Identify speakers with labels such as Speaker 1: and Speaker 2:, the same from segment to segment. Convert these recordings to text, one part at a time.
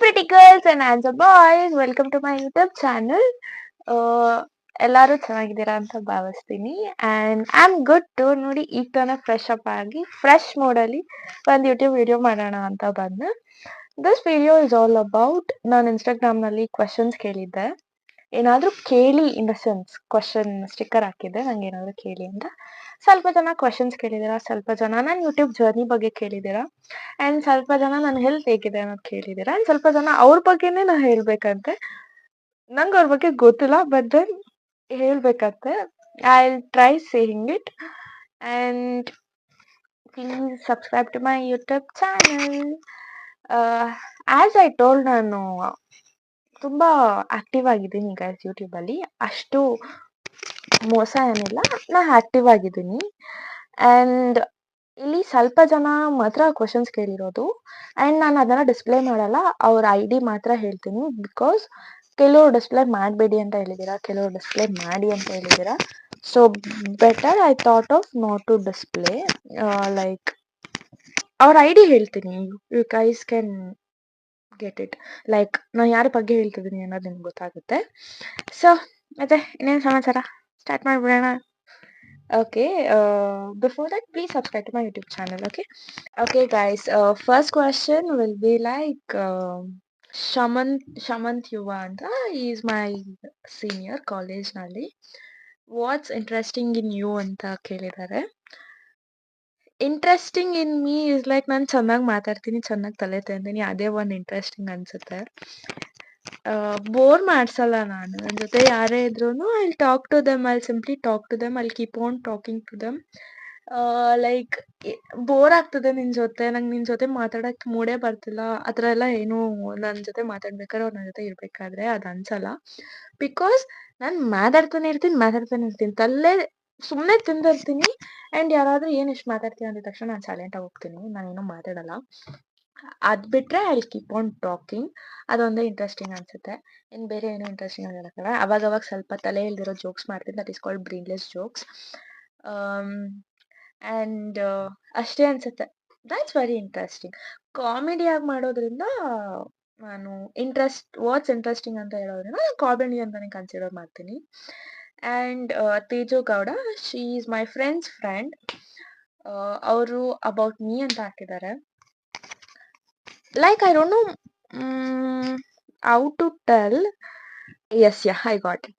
Speaker 1: pretty girls and handsome boys, welcome to my YouTube channel. ಎಲ್ಲರೂ ಚೆನ್ನಾಗಿದ್ದೀರಾ ಅಂತ ಭಾವಿಸ್ತೀನಿ and I am good to ನೋಡಿ ಈಗ ತಾನೇ ಫ್ರೆಶ್ ಅಪ್ ಆಗಿ ಫ್ರೆಶ್ ಮೋಡಲ್ಲಿ ಒಂದು ಯೂಟ್ಯೂಬ್ ವಿಡಿಯೋ ಮಾಡೋಣ ಅಂತ ಬಂದೆ. This video is all about ನಾನು ಇನ್ಸ್ಟಾಗ್ರಾಮ್ನಲ್ಲಿ ಕ್ವಶನ್ಸ್ ಕೇಳಿದ್ದೆ. ಏನಾದರೂ ಕೇಳಿ in the sense question sticker ಹಾಕಿದ್ದೆ ನಂಗೆ ಏನಾದರೂ ಕೇಳಿ ಅಂತ. ಸ್ವಲ್ಪ ಜನ ಕ್ವಶನ್ಸ್ ಕೇಳಿದ್ದೀರಾ, ಸ್ವಲ್ಪ ಜನ ನನ್ನ ಯೂಟ್ಯೂಬ್ ಜರ್ನಿ ಬಗ್ಗೆ ಕೇಳಿದ್ದೀರಾ ಆ್ಯಂಡ್ ಸ್ವಲ್ಪ ಜನ ನನ್ನ ಹೆಲ್ತ್ ಹೇಗಿದೆ ಅನ್ನೋದು ಕೇಳಿದ್ದೀರಾ ಆ್ಯಂಡ್ ಸ್ವಲ್ಪ ಜನ ಅವ್ರ ಬಗ್ಗೆನೇ ನಾನು ಹೇಳ್ಬೇಕಂತೆ. ನಂಗೆ ಅವ್ರ ಬಗ್ಗೆ ಗೊತ್ತಿಲ್ಲ, ಬಟ್ ದೆನ್ ಹೇಳ್ಬೇಕಂತೆ. I will try saying it and please subscribe to my YouTube channel. As I told, ನಾನು ತುಂಬ ಆಕ್ಟಿವ್ ಆಗಿದ್ದೀನಿ ಗೈಸ್ ಯೂಟ್ಯೂಬಲ್ಲಿ. ಅಷ್ಟು ಮೋಸ ಏನಿಲ್ಲ, ನಾನು ಆಕ್ಟಿವ್ ಆಗಿದ್ದೀನಿ ಆ್ಯಂಡ್ ಇಲ್ಲಿ ಸ್ವಲ್ಪ ಜನ ಮಾತ್ರ ಕ್ವಶನ್ಸ್ ಕೇಳಿರೋದು ಆ್ಯಂಡ್ ನಾನು ಅದನ್ನು ಡಿಸ್ಪ್ಲೇ ಮಾಡಲ್ಲ, ಅವ್ರ ಐ ಡಿ ಮಾತ್ರ ಹೇಳ್ತೀನಿ. ಬಿಕಾಸ್ ಕೆಲವರು ಡಿಸ್ಪ್ಲೇ ಮಾಡಬೇಡಿ ಅಂತ ಹೇಳಿದ್ದೀರಾ, ಕೆಲವರು ಡಿಸ್ಪ್ಲೇ ಮಾಡಿ ಅಂತ ಹೇಳಿದ್ದೀರಾ. So better I thought of not to display. Like ಅವ್ರ ಐ ಡಿ ಹೇಳ್ತೀನಿ, you guys can get it. Like ನಾನು ಯಾರ ಬಗ್ಗೆ ಹೇಳ್ತಿದ್ದೀನಿ ಅನ್ನೋದು ನಿಮ್ಗೆ ಗೊತ್ತಾಗುತ್ತೆ. ಸೊ ಮತ್ತೆ ಇನ್ನೇನು ಸಮಾಚಾರ, ಸ್ಟಾರ್ಟ್ ಮಾಡಿಬಿಡೋಣ. Okay, before that, please subscribe to my YouTube channel, okay? Okay, guys, first question will be like, Shamant Yuvanda is my senior college nalli. What's interesting in you anta kelidare. Interesting in me is like ನಾನು ಚೆನ್ನಾಗಿ ಮಾತಾಡ್ತೀನಿ, ಚೆನ್ನಾಗಿ ತಲೆ ತಿಂತೀನಿ, ಅದೇ ಒಂದು interesting ಅನ್ಸುತ್ತೆ. Bore ಮಾಡ್ಸಲ್ಲ ನಾನು. ನನ್ನ ಜೊತೆ ಯಾರೇ ಇದ್ರೂ I talk to them, I simply talk to them, I keep on talking to them. Like bore ಆಗ್ತದೆ ನಿನ್ನ ಜೊತೆ, ನಂಗೆ ನಿನ್ನ ಜೊತೆ ಮಾತಾಡೋಕ್ಕೆ ಮೂಡೇ ಬರ್ತಿಲ್ಲ ಆ ಥರ ಎಲ್ಲ ಏನೂ ನನ್ನ ಜೊತೆ ಮಾತಾಡ್ಬೇಕಾದ್ರೆ ಅವ್ರು ನನ್ನ ಜೊತೆ ಇರಬೇಕಾದ್ರೆ ಅದು ಅನ್ಸಲ್ಲ. ಬಿಕಾಸ್ ನಾನು ಮಾತಾಡ್ತಾನೆ ಇರ್ತೀನಿ, ತಲ್ಲೇ ಸುಮ್ಮನೆ ತಿಂದಿರ್ತೀನಿ ಆ್ಯಂಡ್ ಯಾರಾದರೂ ಏನು ಇಷ್ಟು ಮಾತಾಡ್ತೀನಿ ಅಂದಿದ ತಕ್ಷಣ ನಾನು ಸೈಲೆಂಟಾಗಿ ಹೋಗ್ತೀನಿ, ನಾನೇನೂ ಮಾತಾಡಲ್ಲ. ಅದು ಬಿಟ್ಟರೆ ಐ ಕೀಪ್ ಆನ್ ಟಾಕಿಂಗ್. ಅದೊಂದೇ ಇಂಟ್ರೆಸ್ಟಿಂಗ್ ಅನಿಸುತ್ತೆ, ಇನ್ನು ಬೇರೆ ಏನೂ ಇಂಟ್ರೆಸ್ಟಿಂಗ್ ಆಗಿರಲ್ಲ. ಅವಾಗವಾಗ ಸ್ವಲ್ಪ ತಲೆ ಇಲ್ದಿರೋ ಜೋಕ್ಸ್ ಮಾಡ್ತೀನಿ, that is called brainless jokes. And ಅಷ್ಟೇ ಅನಿಸುತ್ತೆ. That's very interesting. ಕಾಮಿಡಿಯಾಗಿ ಮಾಡೋದ್ರಿಂದ ನಾನು ವಾಟ್ಸ್ ಇಂಟ್ರೆಸ್ಟಿಂಗ್ ಅಂತ ಹೇಳೋದ್ರಿಂದ ನಾನು ಕಾಮಿಡಿ ಅಂತಲೇ ಕನ್ಸಿಡರ್ ಮಾಡ್ತೀನಿ. And Teju Gowda, she is my friend. ಅವರು ಅಬೌಟ್ ಮೀ ಅಂತ ಹಾಕಿದ್ದಾರೆ. Like I don't know how to tell. Yes, yeah, I got it.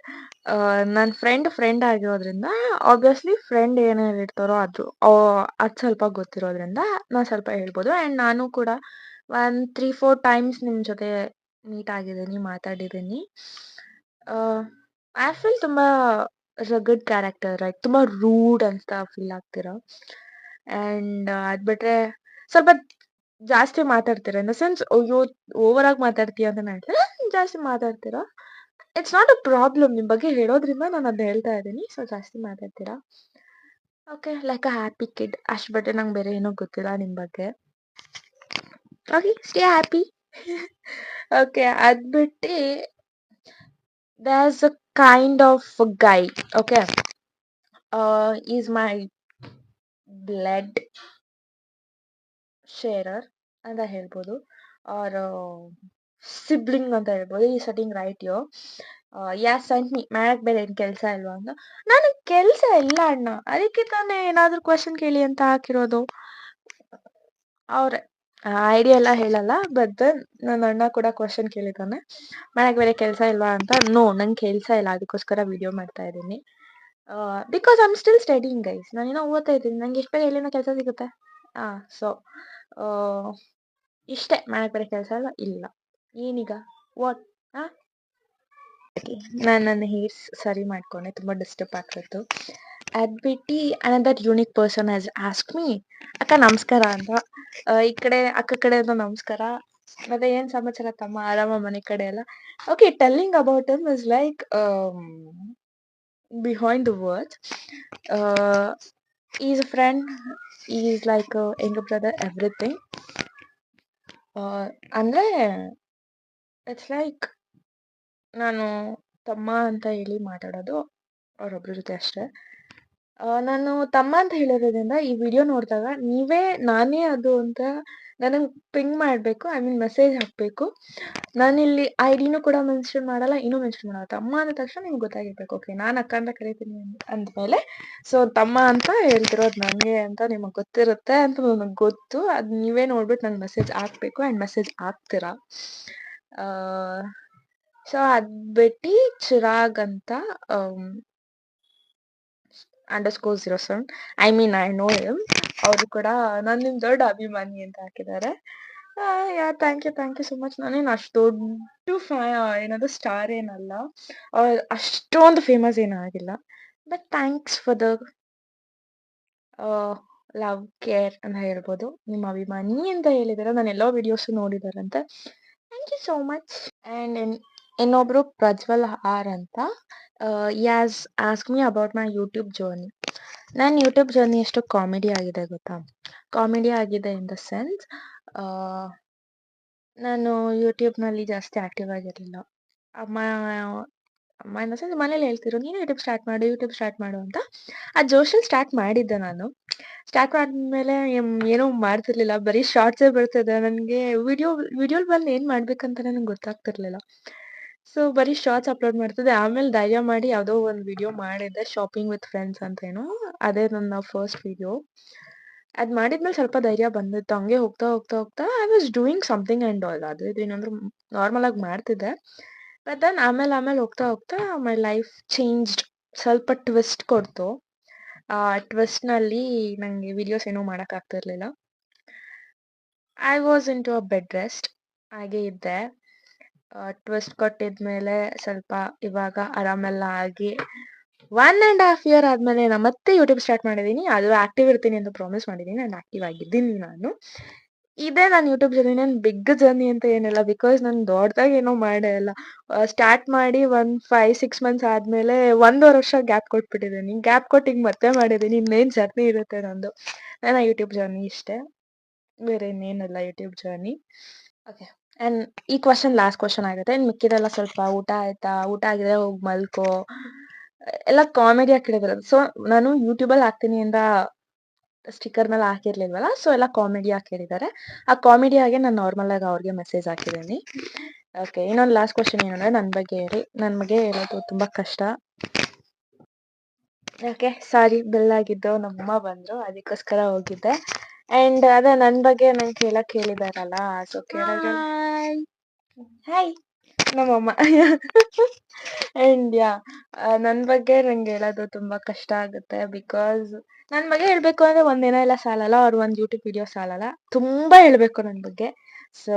Speaker 1: ನನ್ನ ಫ್ರೆಂಡ್ ಆಗಿರೋದ್ರಿಂದ ಆಬ್ವಿಯಸ್ಲಿ ಫ್ರೆಂಡ್ ಏನೇನು ಇರ್ತಾರೋ ಅದು ಸ್ವಲ್ಪ ಗೊತ್ತಿರೋದ್ರಿಂದ ನಾನು ಸ್ವಲ್ಪ ಹೇಳ್ಬೋದು. ಆ್ಯಂಡ್ ನಾನು ಕೂಡ 3-4 ಟೈಮ್ಸ್ ನಿಮ್ಮ ಜೊತೆ ಮೀಟ್ ಆಗಿದ್ದೀನಿ, ಮಾತಾಡಿದ್ದೀನಿ. ಐ ಫೀಲ್ ತುಂಬ ರಗಡ್ ಕ್ಯಾರೆಕ್ಟರ್, ಲೈಕ್ ತುಂಬ ರೂಡ್ ಅಂತ ಫೀಲ್ ಆಗ್ತೀರಾ. ಆ್ಯಂಡ್ ಅದು ಬಿಟ್ಟರೆ ಸ್ವಲ್ಪ ಜಾಸ್ತಿ ಮಾತಾಡ್ತೀರಾ, ಇನ್ ದ ಸೆನ್ಸ್ ಅಯ್ಯೋ ಓವರಾಗಿ ಮಾತಾಡ್ತೀಯ ಅಂತ ನಾನು ಹೇಳ್ತೀರಾ, ಜಾಸ್ತಿ ಮಾತಾಡ್ತೀರಾ. ಇಟ್ಸ್ ನಾಟ್ ಅ ಪ್ರಾಬ್ಲಮ್, ನಿಮ್ಮ ಬಗ್ಗೆ ಹೇಳೋದ್ರಿಂದ ನಾನು ಅದನ್ನ ಹೇಳ್ತಾ ಇದ್ದೀನಿ. ಸೊ ಜಾಸ್ತಿ ಮಾತಾಡ್ತೀರಾ, okay, like a happy kid. ಅಷ್ಟು ಬಿಟ್ಟರೆ ನಂಗೆ ಬೇರೆ ಏನೂ ಗೊತ್ತಿಲ್ಲ ನಿಮ್ಮ ಬಗ್ಗೆ. Okay, stay happy. ಓಕೆ, ಅದು ಬಿಟ್ಟು there's a kind of a guy, okay, he's my blood sharer ಅಂತ ಹೇಳ್ಬೋದು, ಆರ್ ಸಿಬ್ಲಿಂಗ್ ಅಂತ ಹೇಳ್ಬೋದು. ಈ ಸೆಟ್ಟಿಂಗ್ ರೈಟ್ ಯೋ ಯಾಸ್ ಸೆಂಟ್ ಮೀ. ಮಾಡಕ್ಕೆ ಬೇರೆ ಏನು ಕೆಲಸ ಇಲ್ವಾ ಅಂತ. ನನಗೆ ಕೆಲಸ ಇಲ್ಲ ಅಣ್ಣ, ಅದಕ್ಕೆ ತಾನೇ ಏನಾದರೂ ಕ್ವಶನ್ ಕೇಳಿ ಅಂತ ಹಾಕಿರೋದು. ಅವ್ರೆ ಐಡಿಯಾ ಎಲ್ಲ ಹೇಳಲ್ಲ, ಬಟ್ ನನ್ನ ಅಣ್ಣ ಕೂಡ ಕ್ವಶನ್ ಕೇಳಿದ್ದಾನೆ, ಮಾಡಕ್ಕೆ ಬೇರೆ ಕೆಲಸ ಇಲ್ವಾ ಅಂತ. ನೋ, ನಂಗೆ ಕೆಲಸ ಇಲ್ಲ, ಅದಕ್ಕೋಸ್ಕರ ವಿಡಿಯೋ ಮಾಡ್ತಾ ಇದ್ದೀನಿ. Because I am still studying guys, ನಾನೇನೋ ಓದ್ತಾ ಇದ್ದೀನಿ, ನಂಗೆ ಎಷ್ಟು ಬೇಗ ಎಲ್ಲಿನ ಕೆಲಸ ಸಿಗುತ್ತೆ. ಸೊ ಇಷ್ಟೇ, ಮಾಡಕ್ಕೆ ಬೇರೆ ಕೆಲಸ ಇಲ್ಲ. ಏನೀಗ ವಾಟ್? ನಾನು ನನ್ನ ಹೇರ್ಸ್ ಸರಿ ಮಾಡ್ಕೊಂಡೆ, ತುಂಬ ಡಿಸ್ಟರ್ಬ್ ಆಗ್ತಿತ್ತು. ಅದು ಬಿಟ್ಟು another unique person has ask me, ಅಕ್ಕ ನಮಸ್ಕಾರ ಅಂತ. ಈ ಕಡೆ ಅಕ್ಕ ಕಡೆ ಅಂತ ನಮಸ್ಕಾರ. ಮತ್ತೆ ಏನು ಸಮಾಚಾರ ತಮ್ಮ, ಆರಾಮ ಮನೆ ಕಡೆ ಎಲ್ಲ? Okay, telling about him is like behind the words. He's a friend, he's like a younger brother, everything. ಅಂದರೆ ಇಟ್ಸ್ ಲೈಕ್ ನಾನು ತಮ್ಮ ಅಂತ ಹೇಳಿ ಮಾತಾಡೋದು ಅವರೊಬ್ಬರ ಜೊತೆ ಅಷ್ಟೇ. ನಾನು ತಮ್ಮ ಅಂತ ಹೇಳಿರೋದ್ರಿಂದ ಈ ವಿಡಿಯೋ ನೋಡಿದಾಗ ನಾನೇ ಅದು ಅಂತ ನನಗೆ ಪಿಂಗ್ ಮಾಡಬೇಕು, ಐ ಮೀನ್ ಮೆಸೇಜ್ ಹಾಕಬೇಕು. ನಾನಿಲ್ಲಿ ಐಡಿನೂ ಕೂಡ ಮೆನ್ಷನ್ ಮಾಡಲ್ಲ, ಏನೂ ಮೆನ್ಷನ್ ಮಾಡಲ್ಲ. ತಮ್ಮ ಅಂದ ತಕ್ಷಣ ನಿಮ್ಗೆ ಗೊತ್ತಾಗಿರ್ಬೇಕು. ಓಕೆ, ನಾನು ಅಕ್ಕ ಅಂತ ಕರಿತೀನಿ ಅಂದಮೇಲೆ ಸೊ ತಮ್ಮ ಅಂತ ಹೇಳ್ತಿರೋದು ನನಗೆ ಅಂತ ನಿಮಗೆ ಗೊತ್ತಿರುತ್ತೆ ಅಂತ ನನಗೆ ಗೊತ್ತು. ಅದು ನೀವೇ ನೋಡ್ಬಿಟ್ಟು ನಂಗೆ ಮೆಸೇಜ್ ಹಾಕ್ಬೇಕು ಆ್ಯಂಡ್ ಮೆಸೇಜ್ ಹಾಕ್ತೀರಾ. ಸೊ ಅದು ಬಿಟ್ಟು ಚಿರಾಗ್ ಅಂತ _07 I mean I know him. ಅವರು ಕೂಡ ನಾನು ನಿಮ್ಮ ದೊಡ್ಡ ಅಭಿಮಾನಿ ಅಂತ ಹಾಕಿದ್ದಾರೆ. Yeah thank you so much. ನಾನೇನು ಅಷ್ಟು ದೊಡ್ಡ ಏನದು ಸ್ಟಾರ್ ಏನಲ್ಲ, ಅಷ್ಟೊಂದು ಫೇಮಸ್ ಏನೂ ಆಗಿಲ್ಲ. But thanks for the love care ಅಂತ ಹೇಳ್ಬೋದು. ನಿಮ್ಮ ಅಭಿಮಾನಿ ಅಂತ ಹೇಳಿದಾರೆ, ನಾನು ಎಲ್ಲ ವಿಡಿಯೋಸು ನೋಡಿದಾರಂತೆ. Thank you so much. And ಇನ್ನೊಬ್ರು ಪ್ರಜ್ವಲ್ ಆರ್ ಅಂತ, has ask me about my YouTube journey. ನನ್ನ ಯೂಟ್ಯೂಬ್ ಜರ್ನಿ ಎಷ್ಟು ಕಾಮಿಡಿ ಆಗಿದೆ ಗೊತ್ತಾ? ಕಾಮಿಡಿ ಆಗಿದೆ ಇನ್ ದ ಸೆನ್ಸ್, ನಾನು ಯೂಟ್ಯೂಬ್ನಲ್ಲಿ ಜಾಸ್ತಿ ಆಕ್ಟಿವ್ ಆಗಿರಲಿಲ್ಲ. ಅಮ್ಮ ಅಮ್ಮ ಇನ್ ದ ಸೆನ್ಸ್ ಮನೇಲಿ ಹೇಳ್ತಿದ್ರು, ನೀನು ಯೂಟ್ಯೂಬ್ ಸ್ಟಾರ್ಟ್ ಮಾಡು ಅಂತ. ಆ ಜೋಶಲ್ಲಿ ಸ್ಟಾರ್ಟ್ ಮಾಡಿದ್ದೆ ನಾನು. ಸ್ಟಾರ್ಟ್ ಮಾಡಿದ್ಮೇಲೆ ಏನೂ ಮಾಡ್ತಿರ್ಲಿಲ್ಲ, ಬರೀ ಶಾರ್ಟ್ಸೇ ಬರ್ತಿದೆ. ನನಗೆ ವಿಡಿಯೋಲಿ ಬಂದು ಏನು ಮಾಡ್ಬೇಕಂತ ನನಗೆ ಗೊತ್ತಾಗ್ತಿರ್ಲಿಲ್ಲ. ಸೊ ಬರೀ ಶಾರ್ಟ್ಸ್ ಅಪ್ಲೋಡ್ ಮಾಡ್ತಿದ್ದೆ. ಆಮೇಲೆ ಧೈರ್ಯ ಮಾಡಿ ಯಾವುದೋ ಒಂದು ವಿಡಿಯೋ ಮಾಡಿದ್ದೆ, ಶಾಪಿಂಗ್ ವಿತ್ ಫ್ರೆಂಡ್ಸ್ ಅಂತೇನೋ, ಅದೇ ನನ್ನ ಫಸ್ಟ್ ವಿಡಿಯೋ. ಅದು ಮಾಡಿದ್ಮೇಲೆ ಸ್ವಲ್ಪ ಧೈರ್ಯ ಬಂದಿತ್ತು. ಹಂಗೆ ಹೋಗ್ತಾ I was doing something and all. ಅದು ಇದು ಏನಂದ್ರೆ ನಾರ್ಮಲಾಗಿ ಮಾಡ್ತಿದ್ದೆ. ಬಟ್ ದೆನ್ ಆಮೇಲೆ ಹೋಗ್ತಾ ಮೈ ಲೈಫ್ ಚೇಂಜ್ಡ್. ಸ್ವಲ್ಪ ಟ್ವಿಸ್ಟ್ ಕೊಡ್ತು. ಆ ಟ್ವಿಸ್ಟ್ನಲ್ಲಿ ನನಗೆ ವಿಡಿಯೋಸ್ ಏನೂ ಮಾಡೋಕ್ಕಾಗ್ತಿರ್ಲಿಲ್ಲ. I was in to a bed rest. ಹಾಗೆ ಇದ್ದೆ. ಟ್ವಿಸ್ಟ್ ಕೊಟ್ಟಿದ್ಮೇಲೆ ಸ್ವಲ್ಪ ಇವಾಗ ಆರಾಮೆಲ್ಲ ಆಗಿ 1.5 ಇಯರ್ ಆದಮೇಲೆ ನಾನು ಮತ್ತೆ ಯೂಟ್ಯೂಬ್ ಸ್ಟಾರ್ಟ್ ಮಾಡಿದ್ದೀನಿ. ಅದು ಆಕ್ಟಿವ್ ಇರ್ತೀನಿ ಅಂತ ಪ್ರಾಮಿಸ್ ಮಾಡಿದ್ದೀನಿ ಆ್ಯಂಡ್ ಆಕ್ಟಿವ್ ಆಗಿದ್ದೀನಿ ನಾನು. ಇದೇ ನಾನು ಯೂಟ್ಯೂಬ್ ಜರ್ನಿ. ನಾನು ಬಿಗ್ ಜರ್ನಿ ಅಂತ ಏನಿಲ್ಲ, ಬಿಕಾಸ್ ನಾನು ದೊಡ್ಡದಾಗಿ ಏನೂ ಮಾಡೇ ಇಲ್ಲ. ಸ್ಟಾರ್ಟ್ ಮಾಡಿ ಒಂದು 5-6 ಮಂತ್ಸ್ ಆದಮೇಲೆ 1.5 ವರ್ಷ ಗ್ಯಾಪ್ ಕೊಟ್ಬಿಟ್ಟಿದ್ದೀನಿ. ಗ್ಯಾಪ್ ಕೊಟ್ಟು ಈಗ ಮತ್ತೆ ಮಾಡಿದ್ದೀನಿ. ಇನ್ನೇನು ಜರ್ನಿ ಇರುತ್ತೆ ನಂದು. ನನ್ನ ಯೂಟ್ಯೂಬ್ ಜರ್ನಿ ಇಷ್ಟೇ, ಬೇರೆ ಇನ್ನೇನಿಲ್ಲ ಯೂಟ್ಯೂಬ್ ಜರ್ನಿ. ಓಕೆ, ಆ್ಯಂಡ್ ಈ ಕ್ವಶನ್ ಲಾಸ್ಟ್ ಕ್ವಶನ್ ಆಗುತ್ತೆ. ಇನ್ನು ಮಿಕ್ಕಿದೆಲ್ಲ ಸ್ವಲ್ಪ ಊಟ ಆಯ್ತಾ, ಊಟ ಆಗಿದೆ ಹೋಗಿ ಮಲ್ಕೋ, ಎಲ್ಲ ಕಾಮಿಡಿಯಾಗಿ ಕೇಳಿದ್ರು. ಸೊ ನಾನು ಯೂಟ್ಯೂಬಲ್ಲಿ ಹಾಕ್ತೀನಿ ಅಂತ ಸ್ಟಿಕ್ಕರ್ ಮೇಲೆ ಹಾಕಿರ್ಲಿಲ್ವಲ್ಲ, ಸೊ ಎಲ್ಲ ಕಾಮಿಡಿಯಾಗಿ ಕೇಳಿದ್ದಾರೆ. ಆ ಕಾಮಿಡಿಯಾಗೆ ನಾನು ನಾರ್ಮಲಾಗಿ ಅವ್ರಿಗೆ ಮೆಸೇಜ್ ಹಾಕಿದ್ದೀನಿ. ಓಕೆ, ಇನ್ನೊಂದು ಲಾಸ್ಟ್ ಕ್ವಶನ್ ಏನಂದರೆ ನನ್ನ ಬಗ್ಗೆ ಹೇಳಿ. ನನ್ನ ಬಗ್ಗೆ ಹೇಳೋದು ತುಂಬ ಕಷ್ಟ. ಓಕೆ, ಸಾರಿ, ಬೆಲ್ಲಾಗಿದ್ದು ನಮ್ಮಮ್ಮ ಬಂದರು, ಅದಕ್ಕೋಸ್ಕರ ಹೋಗಿದ್ದೆ. ಆ್ಯಂಡ್ ಅದೇ ನನ್ನ ಬಗ್ಗೆ ನಂಗೆ ಕೇಳಕ್ಕೆ ಹೇಳಿದಾರಲ್ಲ, ಸೊ ಕೇಳಿದ್ರೆ ಹಾಯ್ ನಮ್ಮಮ್ಮ. ಆ್ಯಂಡ್ ಯಾ, ನನ್ನ ಬಗ್ಗೆ ನಂಗೆ ಹೇಳೋದು ತುಂಬ ಕಷ್ಟ ಆಗುತ್ತೆ. ಬಿಕಾಸ್ ನನ್ನ ಬಗ್ಗೆ ಹೇಳಬೇಕು ಅಂದರೆ ಒಂದಿನ ಎಲ್ಲ ಸಾಲಲ್ಲ, ಅವ್ರು ಒಂದು ಯೂಟ್ಯೂಬ್ ವಿಡಿಯೋ ಸಾಲಲ್ಲ, ತುಂಬ ಹೇಳಬೇಕು ನನ್ನ ಬಗ್ಗೆ. ಸೊ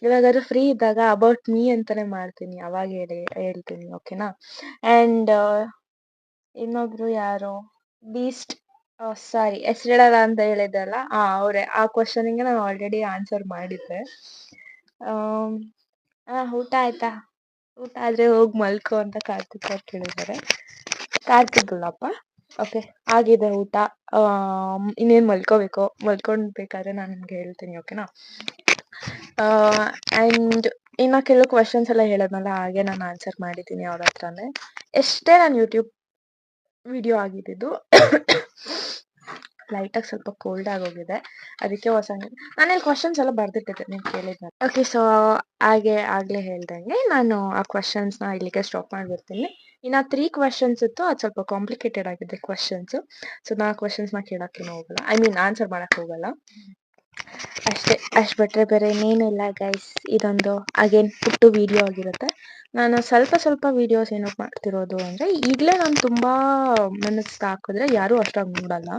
Speaker 1: ಇವಾಗಾದ್ರೂ ಫ್ರೀ ಇದ್ದಾಗ ಅಬೌಟ್ ಮೀ ಅಂತಲೇ ಮಾಡ್ತೀನಿ, ಅವಾಗ ಹೇಳ್ತೀನಿ. ಓಕೆನಾ? ಆ್ಯಂಡ್ ಇನ್ನೊಬ್ರು ಯಾರು, ಬೀಸ್ಟ್, ಸಾರಿ ಹೆಸರಿಡಲ್ಲ ಅಂತ ಹೇಳಿದ್ದಲ್ಲ, ಅವರೇ. ಆ ಕ್ವಶನಿಗೆ ನಾನು ಆಲ್ರೆಡಿ ಆನ್ಸರ್ ಮಾಡಿದ್ದೆ. ಊಟ ಆಯ್ತಾ? ಊಟ ಆದರೆ ಹೋಗಿ ಮಲ್ಕೋ ಅಂತ ಕಾರ್ತಿಕ್ ಅವ್ರು ಕೇಳಿದ್ದಾರೆ. ಕಾರ್ತಿಕ್ ಅಲ್ಲಪ್ಪ. ಓಕೆ, ಆಗಿದೆ ಊಟ. ಇನ್ನೇನು ಮಲ್ಕೋಬೇಕು. ಮಲ್ಕೊಳ್ಬೇಕಾದ್ರೆ ನಾನು ನಿಮ್ಗೆ ಹೇಳ್ತೀನಿ. ಓಕೆನಾ? ಆ್ಯಂಡ್ ಇನ್ನು ಕೆಲವು ಕ್ವಶನ್ಸ್ ಎಲ್ಲ ಹೇಳೋದ್ನಲ್ಲ, ಹಾಗೆ ನಾನು ಆನ್ಸರ್ ಮಾಡಿದ್ದೀನಿ ಅವ್ರ ಹತ್ರನೇ. ಎಷ್ಟೇ ನಾನು ಯೂಟ್ಯೂಬ್ ವಿಡಿಯೋ ಆಗಿದ್ದು ಲೈಟಾಗಿ ಸ್ವಲ್ಪ ಕೋಲ್ಡ್ ಆಗೋಗಿದೆ, ಅದಕ್ಕೆ ನಾನಲ್ಲಿ ಕ್ವಶನ್ಸ್ ಎಲ್ಲ ಬರ್ದಿಟ್ಟಿದ್ದೆ, ನೀವು ಕೇಳಿದ್ನ. ಓಕೆ, ಸೊ ಆಗಲೇ ಹೇಳ್ದಂಗೆ ನಾನು ಆ ಕ್ವಶನ್ಸ್ನ ಇಲ್ಲಿಗೆ ಸ್ಟಾಪ್ ಮಾಡಿಬಿಡ್ತೀನಿ. ಇನ್ನು 3 ಕ್ವಶನ್ಸ್ ಇತ್ತು, ಅದು ಸ್ವಲ್ಪ ಕಾಂಪ್ಲಿಕೇಟೆಡ್ ಆಗಿದೆ ಕ್ವಶನ್ಸು. ಸೊ ನಾನು ಕ್ವಶನ್ಸ್ನ ಕೇಳೋಕ್ಕೇನು ಹೋಗಲ್ಲ, ಐ ಮೀನ್ ಆನ್ಸರ್ ಮಾಡೋಕ್ಕೆ ಹೋಗಲ್ಲ ಅಷ್ಟೇ. ಅಷ್ಟು ಬಿಟ್ಟರೆ ಬೇರೆ ಇನ್ನೇನಿಲ್ಲ ಗೈಸ್. ಇದೊಂದು ಅಗೇನ್ ಪುಟ್ಟು ವಿಡಿಯೋ ಆಗಿರುತ್ತೆ. ನಾನು ಸ್ವಲ್ಪ ವೀಡಿಯೋಸ್ ಏನಕ್ಕೆ ಮಾಡ್ತಿರೋದು ಅಂದರೆ, ಈಗಲೇ ನಾನು ತುಂಬ ಮಿನಿಟ್ಸ್ ಹಾಕಿದ್ರೆ ಯಾರೂ ಅಷ್ಟಾಗಿ ನೋಡಲ್ಲ.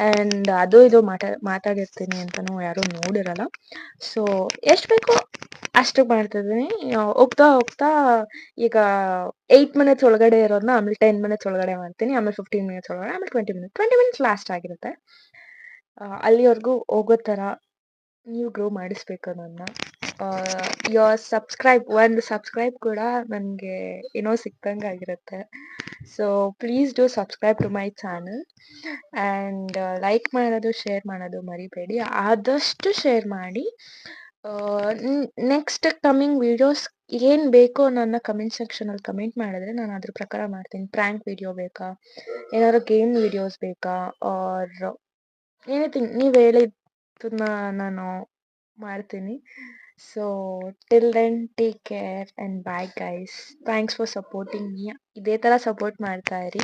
Speaker 1: ಆ್ಯಂಡ್ ಅದು ಇದು ಮಾತಾಡಿರ್ತೀನಿ ಅಂತಲೂ ಯಾರೂ ನೋಡಿರಲ್ಲ. ಸೊ ಎಷ್ಟು ಬೇಕೋ ಅಷ್ಟು ಮಾಡ್ತಿದ್ದೀನಿ. ಹೋಗ್ತಾ ಈಗ 8 ಮಿನಿಟ್ಸ್ ಒಳಗಡೆ ಇರೋದನ್ನ ಆಮೇಲೆ 10 ಮಿನಿಟ್ಸ್ ಒಳಗಡೆ ಮಾಡ್ತೀನಿ, ಆಮೇಲೆ 15 ಮಿನಿಟ್ಸ್ ಒಳಗಡೆ, ಆಮೇಲೆ 20 ಮಿನಿಟ್ಸ್ ಲಾಸ್ಟ್ ಆಗಿರುತ್ತೆ. ಅಲ್ಲಿವರೆಗೂ ಹೋಗೋ ಥರ ನೀವು ಗ್ರೋ ಮಾಡಿಸ್ಬೇಕು ನನ್ನ. ಒಂದು ಸಬ್ಸ್ಕ್ರೈಬ್ ಕೂಡ ನನಗೆ ಏನೋ ಸಿಕ್ದಂಗೆ ಆಗಿರುತ್ತೆ. So please do subscribe to my channel. And like ಮಾಡೋದು, ಶೇರ್ ಮಾಡೋದು ಮರಿಬೇಡಿ. ಆದಷ್ಟು ಶೇರ್ ಮಾಡಿ. ನೆಕ್ಸ್ಟ್ ಕಮ್ಮಿಂಗ್ ವೀಡಿಯೋಸ್ ಏನು ಬೇಕೋ ನನ್ನ ಕಮೆಂಟ್ ಸೆಕ್ಷನಲ್ಲಿ ಕಮೆಂಟ್ ಮಾಡಿದ್ರೆ ನಾನು ಅದ್ರ ಪ್ರಕಾರ ಮಾಡ್ತೀನಿ. ಪ್ರ್ಯಾಂಕ್ ವಿಡಿಯೋ ಬೇಕಾ, ಏನಾದ್ರು ಗೇಮ್ ವಿಡಿಯೋಸ್ ಬೇಕಾ, ಆರ್ ಎನಿಥಿಂಗ್ ನೀವು ಹೇಳಿದ ಅದನ್ನ ನಾನು ಮಾಡ್ತೀನಿ. So till then take care and bye guys. Thanks for supporting me. ಇದೇ ಥರ ಸಪೋರ್ಟ್ ಮಾಡ್ತಾ ಇರಿ.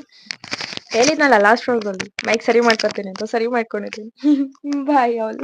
Speaker 1: ಹೇಳಿದ್ನಲ್ಲ ಲಾಸ್ಟ್ ವ್ಲಾಗಲ್ಲಿ ಮೈಕ್ ಸರಿ ಮಾಡ್ಕೊತೀನಿ ಅಂತ, ಸರಿ ಮಾಡ್ಕೊಂಡಿದ್ದೀನಿ. Bye all.